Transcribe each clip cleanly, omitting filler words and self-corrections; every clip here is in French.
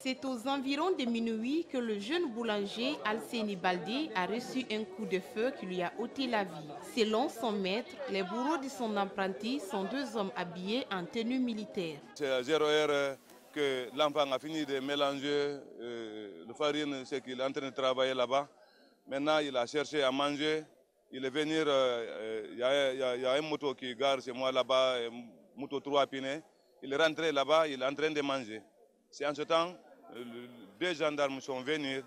C'est aux environs de minuit que le jeune boulanger Alseni Baldé a reçu un coup de feu qui lui a ôté la vie. Selon son maître, les bourreaux de son apprenti sont deux hommes habillés en tenue militaire. C'est à 0 heure que l'enfant a fini de mélanger le farine, ce qu'il est en train de travailler là-bas. Maintenant, il a cherché à manger. Il est venu, il y a un moto qui gare chez moi là-bas, un moto 3 pinés. Il est rentré là-bas, il est en train de manger. C'est en ce temps, deux gendarmes sont venus,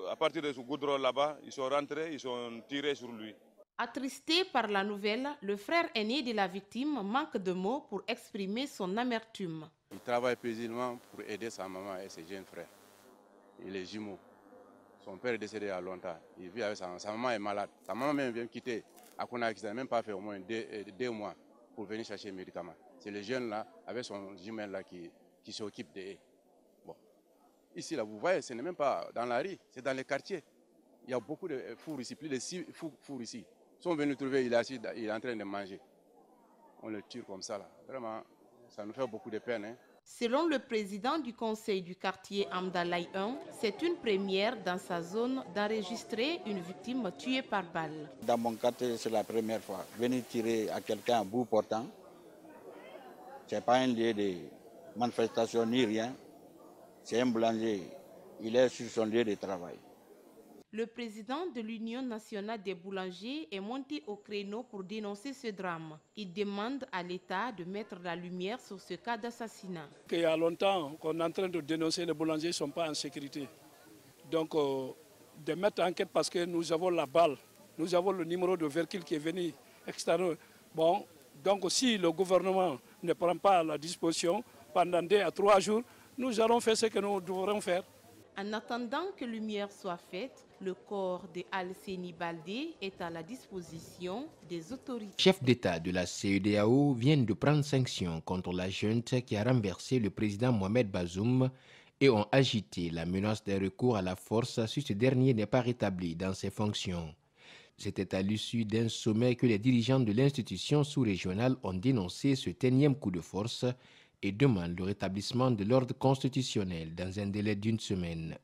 à partir de ce goudron là-bas, ils sont rentrés, ils sont tirés sur lui. Attristé par la nouvelle, le frère aîné de la victime manque de mots pour exprimer son amertume. Il travaille paisiblement pour aider sa maman et ses jeunes frères. Il est jumeau. Son père est décédé il y a longtemps. Il vit avec sa maman est malade. Sa maman même vient quitter à Conakry, ça n'a même pas fait au moins 2 mois pour venir chercher les médicaments. C'est le jeune là, avec son jumelle là, qui s'occupe d'eux. Bon. Ici, là, vous voyez, ce n'est même pas dans la rue, c'est dans les quartiers. Il y a beaucoup de fours ici, plus de 6 fours ici. Ils sont venus trouver, il est assis, il est en train de manger. On le tue comme ça là. Vraiment, ça nous fait beaucoup de peine. Hein. Selon le président du conseil du quartier Amdalaï 1, c'est une première dans sa zone d'enregistrer une victime tuée par balle. Dans mon quartier, c'est la première fois. Venir tirer à quelqu'un à bout portant, ce n'est pas un lieu de manifestation ni rien. C'est un boulanger. Il est sur son lieu de travail. Le président de l'Union nationale des boulangers est monté au créneau pour dénoncer ce drame. Il demande à l'État de mettre la lumière sur ce cas d'assassinat. Il y a longtemps qu'on est en train de dénoncer les boulangers ne sont pas en sécurité. Donc, de mettre en enquête parce que nous avons la balle, nous avons le numéro de véhicule qui est venu extérieur. Bon, donc si le gouvernement ne prend pas la disposition pendant 2 à 3 jours, nous allons faire ce que nous devrons faire. En attendant que lumière soit faite, le corps de Alseni Baldé est à la disposition des autorités. Le chef d'État de la CEDEAO vient de prendre sanction contre la junte qui a renversé le président Mohamed Bazoum et ont agité la menace d'un recours à la force si ce dernier n'est pas rétabli dans ses fonctions. C'était à l'issue d'un sommet que les dirigeants de l'institution sous-régionale ont dénoncé ce énième coup de force et demandent le rétablissement de l'ordre constitutionnel dans un délai d'1 semaine.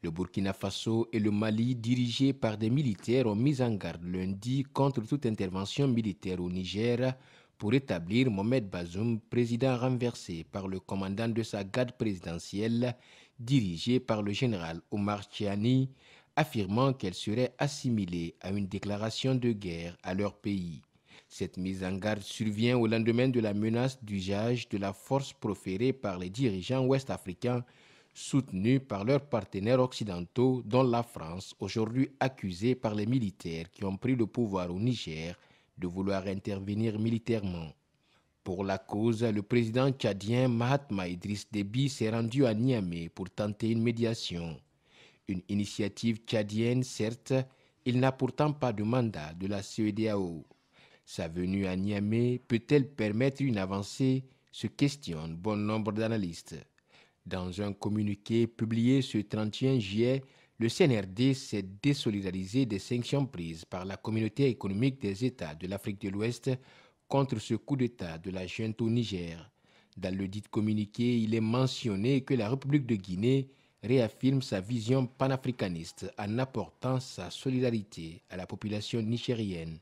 Le Burkina Faso et le Mali, dirigés par des militaires, ont mis en garde lundi contre toute intervention militaire au Niger pour établir Mohamed Bazoum, président renversé par le commandant de sa garde présidentielle, dirigé par le général Omar Tchiani, affirmant qu'elle serait assimilée à une déclaration de guerre à leur pays. Cette mise en garde survient au lendemain de la menace d'usage de la force proférée par les dirigeants ouest-africains soutenus par leurs partenaires occidentaux, dont la France, aujourd'hui accusée par les militaires qui ont pris le pouvoir au Niger de vouloir intervenir militairement. Pour la cause, le président tchadien Mahatma Idriss Déby s'est rendu à Niamey pour tenter une médiation. Une initiative tchadienne, certes, il n'a pourtant pas de mandat de la CEDEAO. Sa venue à Niamey peut-elle permettre une avancée, se questionnent bon nombre d'analystes. Dans un communiqué publié ce 31 juillet, le CNRD s'est désolidarisé des sanctions prises par la communauté économique des États de l'Afrique de l'Ouest contre ce coup d'État de la junte au Niger. Dans le dit communiqué, il est mentionné que la République de Guinée réaffirme sa vision panafricaniste en apportant sa solidarité à la population nigérienne.